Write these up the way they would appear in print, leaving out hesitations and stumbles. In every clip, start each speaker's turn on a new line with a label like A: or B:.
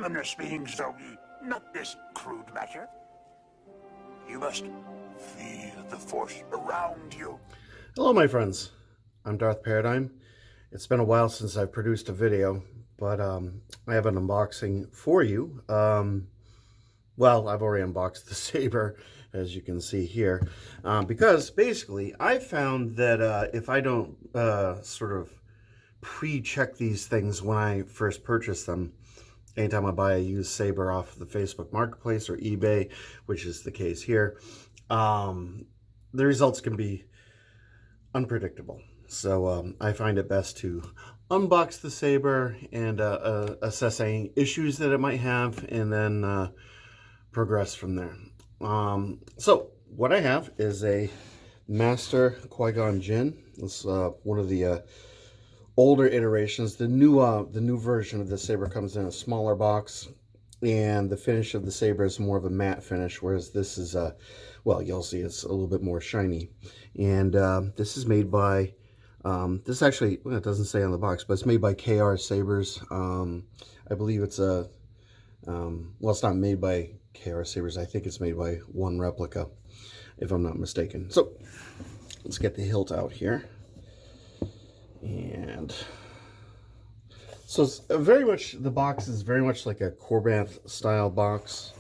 A: reminisce being so, not this crude matter. You must feel the force around you.
B: Hello, my friends. I'm Darth Paradigm. It's been a while since I've produced a video, but I have an unboxing for you. Well, I've already unboxed the Saber, as you can see here, because basically I found that if I don't sort of pre-check these things when I first purchase them, anytime I buy a used Saber off the Facebook Marketplace or eBay, which is the case here, the results can be unpredictable. So I find it best to unbox the Saber and assess any issues that it might have, and then progress from there. So what I have is a Master Qui Gon Jinn. This is one of the older iterations. The new version of the Saber comes in a smaller box, and the finish of the Saber is more of a matte finish, whereas this is well, you'll see it's a little bit more shiny. And this is made by this actually, well, it doesn't say on the box, but it's made by KR Sabers. I believe it's a well, it's not made by KR Sabers. I think it's made by one replica, if I'm not mistaken. So let's get the hilt out here. And so it's very much, the box is very much like a Corbanth style box.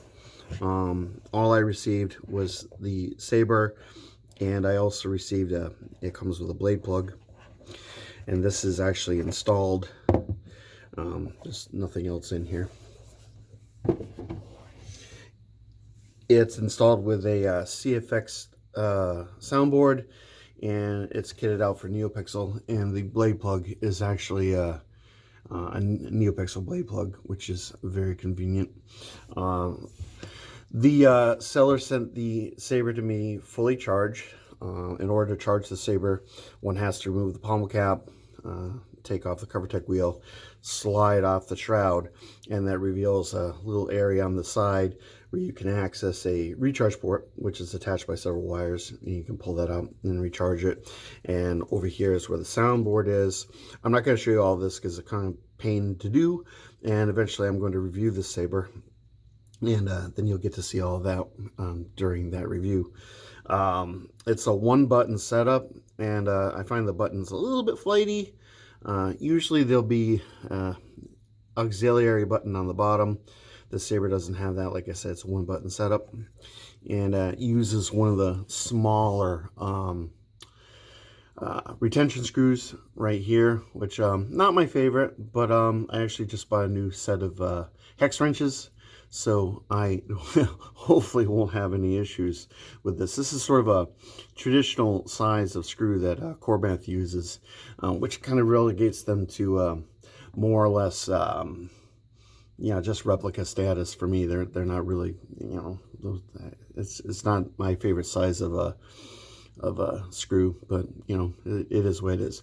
B: All I received was the Saber, and I also received it comes with a blade plug, and this is actually installed. There's nothing else in here. It's installed with a CFX soundboard, and it's kitted out for neopixel, and the blade plug is actually a neopixel blade plug, which is very convenient. The seller sent the Saber to me fully charged. In order to charge the Saber, one has to remove the pommel cap, take off the CoverTech wheel, slide off the shroud, and that reveals a little area on the side where you can access a recharge port, which is attached by several wires, and you can pull that out and recharge it. And over here is where the soundboard is. I'm not going to show you all this because it's kind of pain to do, and eventually I'm going to review this Saber, and then you'll get to see all of that during that review. It's a one-button setup, and I find the buttons a little bit flighty. Usually there'll be auxiliary button on the bottom. The Saber doesn't have that. Like I said, it's a one-button setup, and uses one of the smaller retention screws right here, which not my favorite, but I actually just bought a new set of hex wrenches, so I hopefully won't have any issues with this. This is sort of a traditional size of screw that Corbanth uses, which kind of relegates them to more or less, yeah, just replica status for me. They're not really, you know, it's not my favorite size of a screw, but you know, it is what it is.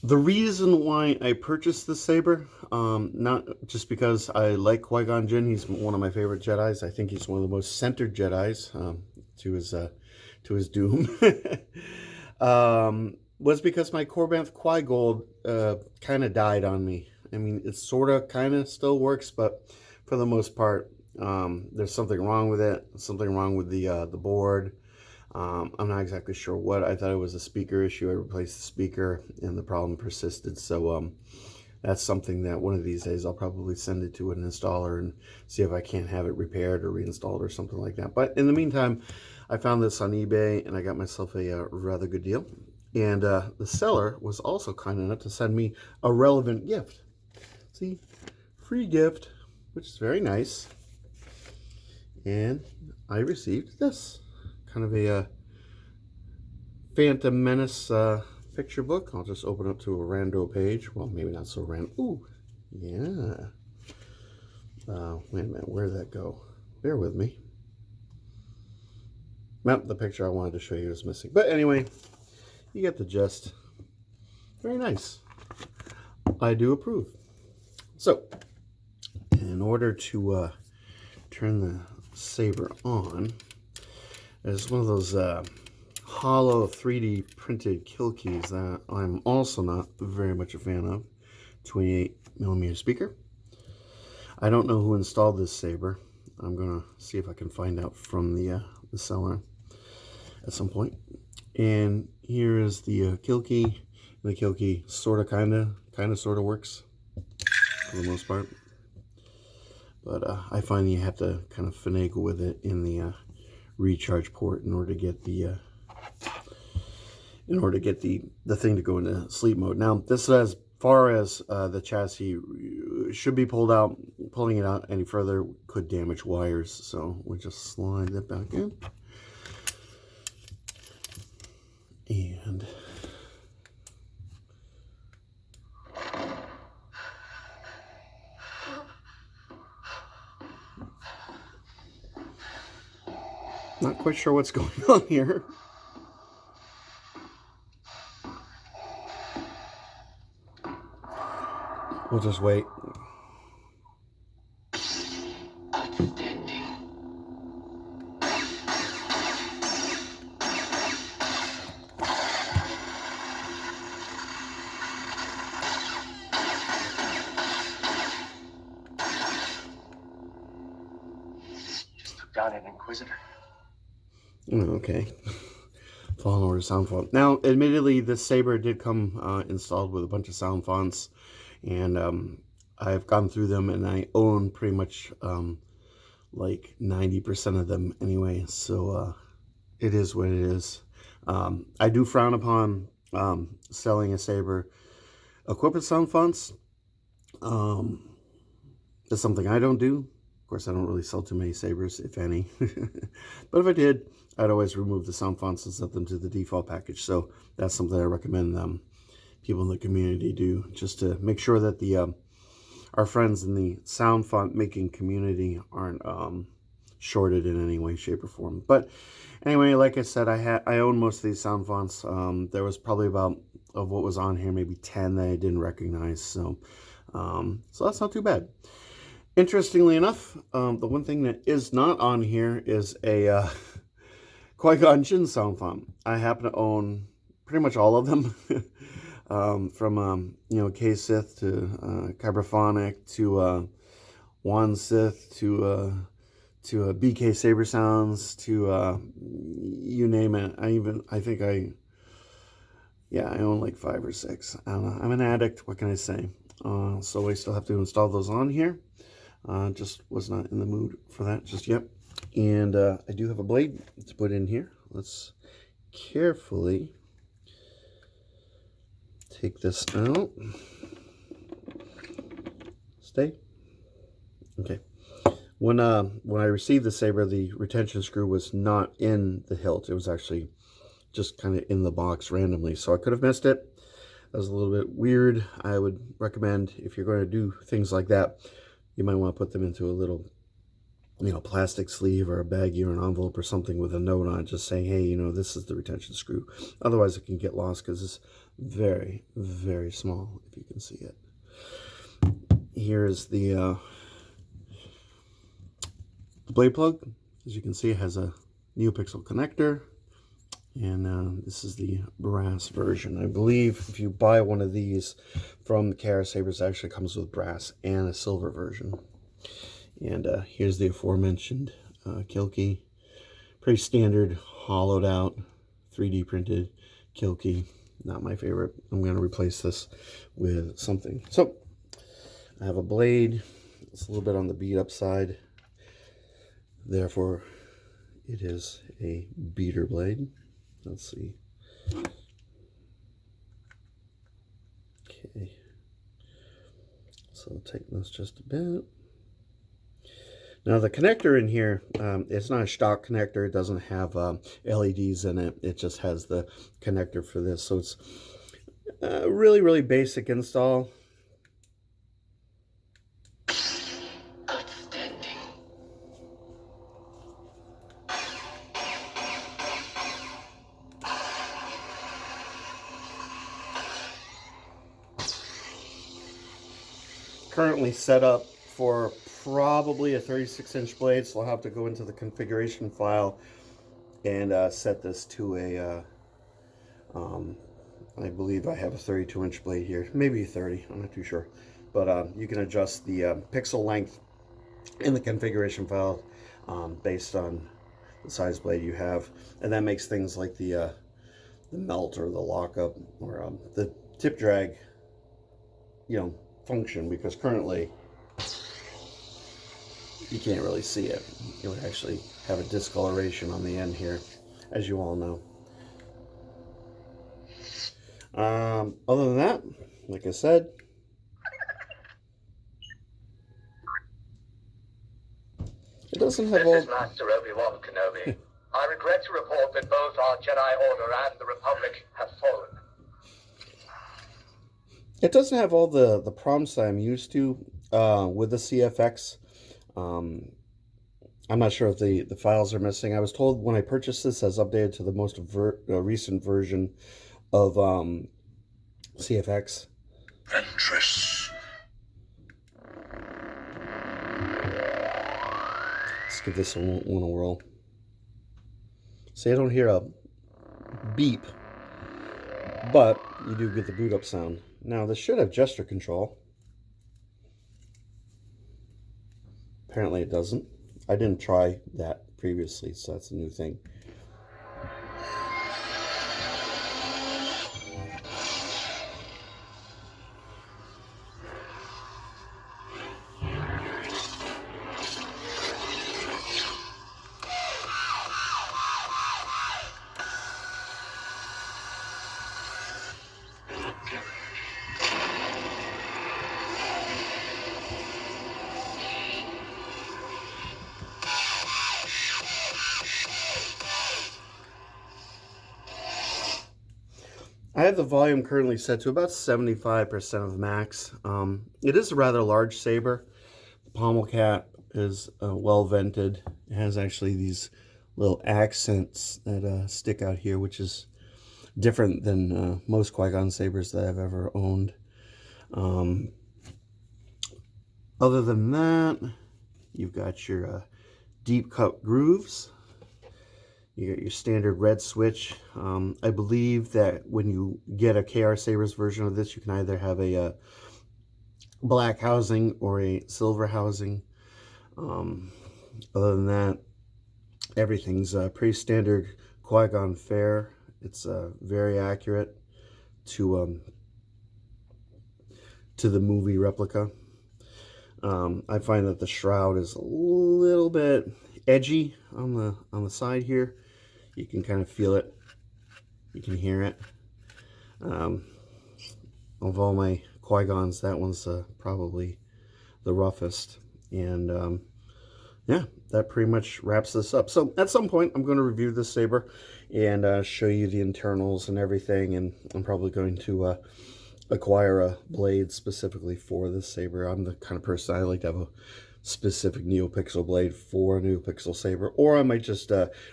B: The reason why I purchased the Saber, not just because I like Qui Gon Jinn, he's one of my favorite Jedis. I think he's one of the most centered Jedis, to his doom, was because my Corbanth Qui Gold kind of died on me. I mean, it sort of kind of still works, but for the most part, there's something wrong with it, something wrong with the board. I'm not exactly sure what. I thought it was a speaker issue. I replaced the speaker, and the problem persisted. So that's something that one of these days I'll probably send it to an installer and see if I can't have it repaired or reinstalled or something like that. But in the meantime, I found this on eBay, and I got myself a rather good deal. And the seller was also kind enough to send me a relevant gift. See, free gift, which is very nice. And I received this. Kind of a Phantom Menace picture book. I'll just open up to a rando page. Well, maybe not so random. Ooh, yeah. Wait a minute, where did that go? Bear with me. Well, the picture I wanted to show you is missing. But anyway, you get the gist. Very nice. I do approve. So, in order to turn the Saber on, it's one of those hollow 3D printed kill keys that I'm also not very much a fan of. 28mm speaker. I don't know who installed this saber. I'm gonna see if I can find out from the seller at some point. And here is the kill key. The kill key sort of works for the most part. But I find you have to kind of finagle with it in the recharge port in order to get the thing to go into sleep mode. Now, this, as far as the chassis should be pulled out. Pulling it out any further could damage wires, so we'll just slide that back in. And not quite sure what's going on here. We'll just wait.
C: Just took down an Inquisitor.
B: Okay. Fallen Order sound font. Now, admittedly, this saber did come installed with a bunch of sound fonts, and I've gone through them, and I own pretty much like 90% of them anyway, so it is what it is. I do frown upon selling a saber equipped with sound fonts. That's something I don't do. Of course, I don't really sell too many sabers, if any. But if I did, I'd always remove the sound fonts and set them to the default package. So that's something I recommend people in the community do, just to make sure that our friends in the sound font making community aren't shorted in any way, shape, or form. But anyway, like I said, I own most of these sound fonts. There was probably about, of what was on here, maybe 10 that I didn't recognize. So that's not too bad. Interestingly enough, the one thing that is not on here is a Qui Gon Jinn sound font. I happen to own pretty much all of them, from K-Sith to Kyberphonic to Wan Sith to BK Saber Sounds to you name it. I own like 5 or 6. I don't know. I'm an addict. What can I say? So I still have to install those on here. Just was not in the mood for that just yet. And I do have a blade to put in here. Let's carefully take this out. Stay. Okay. When I received the saber, the retention screw was not in the hilt. It was actually just kind of in the box randomly. So I could have missed it. That was a little bit weird. I would recommend, if you're going to do things like that, you might want to put them into a little, plastic sleeve or a baggie or an envelope or something with a note on it, just saying, hey, this is the retention screw. Otherwise, it can get lost because it's very, very small, if you can see it. Here's the blade plug. As you can see, it has a neopixel connector. And this is the brass version. I believe if you buy one of these from the KR Sabers, it actually comes with brass and a silver version. And here's the aforementioned kill key. Pretty standard, hollowed out, 3D printed kill key. Not my favorite. I'm going to replace this with something. So I have a blade. It's a little bit on the beat up side. Therefore, it is a beater blade. Let's see. Okay. So I'll tighten this just a bit. Now the connector in here, it's not a stock connector. It doesn't have LEDs in it. It just has the connector for this. So it's really, really basic install. Currently set up for probably a 36-inch blade, so I'll have to go into the configuration file and set this to a I believe I have a 32-inch blade here, maybe 30, I'm not too sure, but you can adjust the pixel length in the configuration file based on the size blade you have, and that makes things like the melt or the lockup or the tip drag, you know, function, because currently you can't really see it. It would actually have a discoloration on the end here, as you all know. Other than that, like I said, it doesn't have all...
D: This is Master Obi-Wan Kenobi. I regret to report that both our Jedi Order and the Republic have fallen.
B: It doesn't have all the prompts that I'm used to with the CFX. I'm not sure if the files are missing. I was told when I purchased this as updated to the most recent version of CFX.
A: Ventress.
B: Let's give this one a whirl. See, I don't hear a beep, but you do get the boot up sound. Now, this should have gesture control. Apparently it doesn't. I didn't try that previously, so that's a new thing. I have the volume currently set to about 75% of max. It is a rather large saber. The pommel cap is well vented. It has actually these little accents that stick out here, which is different than most Qui Gon sabers that I've ever owned. Other than that, you've got your deep cut grooves. You got your standard red switch. I believe that when you get a KR Sabers version of this, you can either have a black housing or a silver housing. Other than that, everything's pretty standard Qui Gon fare. It's very accurate to the movie replica. I find that the shroud is a little bit edgy on the side here. You can kind of feel it. You can hear it. Of all my Qui-Gons, that one's probably the roughest. And yeah, that pretty much wraps this up. So at some point, I'm going to review this saber and show you the internals and everything. And I'm probably going to acquire a blade specifically for this saber. I'm the kind of person I like to have a specific neopixel blade for a neopixel saber, or I might just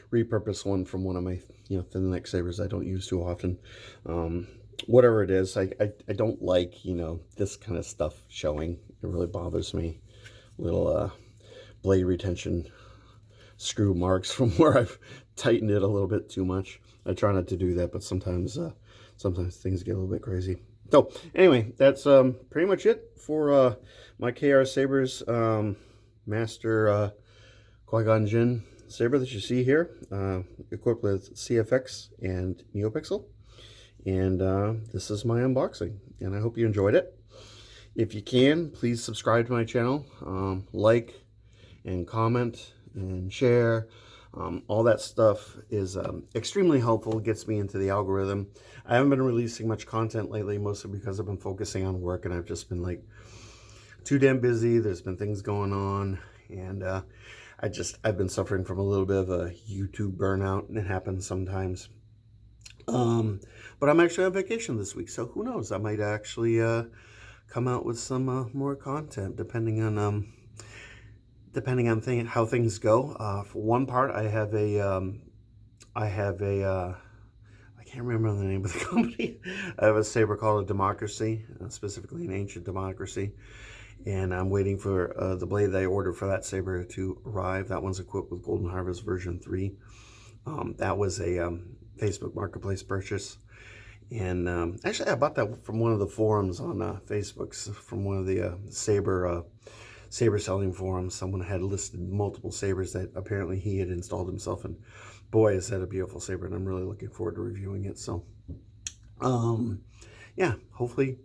B: repurpose one from one of my thin neck sabers I don't use too often. Whatever it is, I don't like this kind of stuff showing. It really bothers me. Little blade retention screw marks from where I've tightened it a little bit too much. I try not to do that, but sometimes things get a little bit crazy. So anyway, that's pretty much it for my KR Sabers Master Qui Gon Jinn saber that you see here, equipped with CFX and neopixel. And this is my unboxing, and I hope you enjoyed it. If you can, please subscribe to my channel, like and comment and share. All that stuff is extremely helpful. It gets me into the algorithm. I haven't been releasing much content lately, mostly because I've been focusing on work, and I've just been like too damn busy. There's been things going on, and I've been suffering from a little bit of a YouTube burnout, and it happens sometimes. But I'm actually on vacation this week, so who knows? I might actually come out with some more content, depending on how things go. For one part, I have a I can't remember the name of the company. I have a saber called a Democracy, specifically an Ancient Democracy, and I'm waiting for the blade that I ordered for that saber to arrive. That one's equipped with Golden Harvest version 3. That was a Facebook Marketplace purchase, and actually I bought that from one of the forums on Facebook, from one of the saber selling forums, someone had listed multiple sabers that apparently he had installed himself, and boy, is that a beautiful saber, and I'm really looking forward to reviewing it. So yeah, hopefully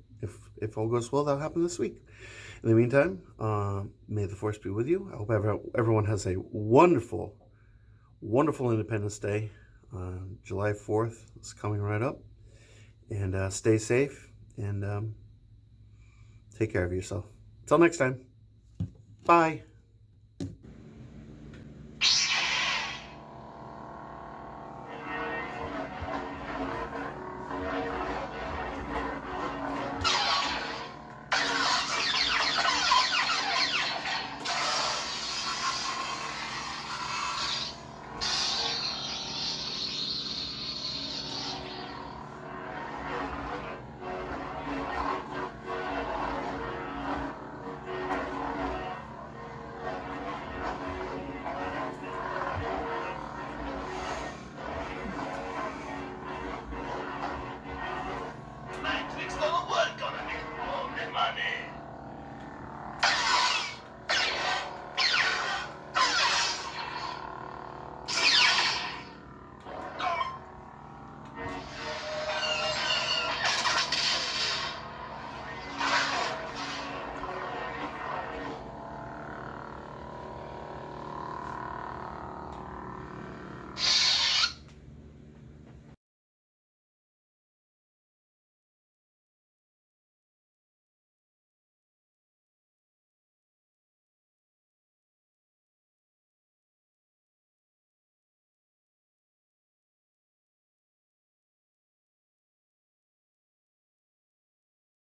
B: if all goes well, that'll happen this week. In the meantime, may the force be with you. I hope everyone has a wonderful Independence Day. July 4th is coming right up, and stay safe, and take care of yourself. Until next time, bye.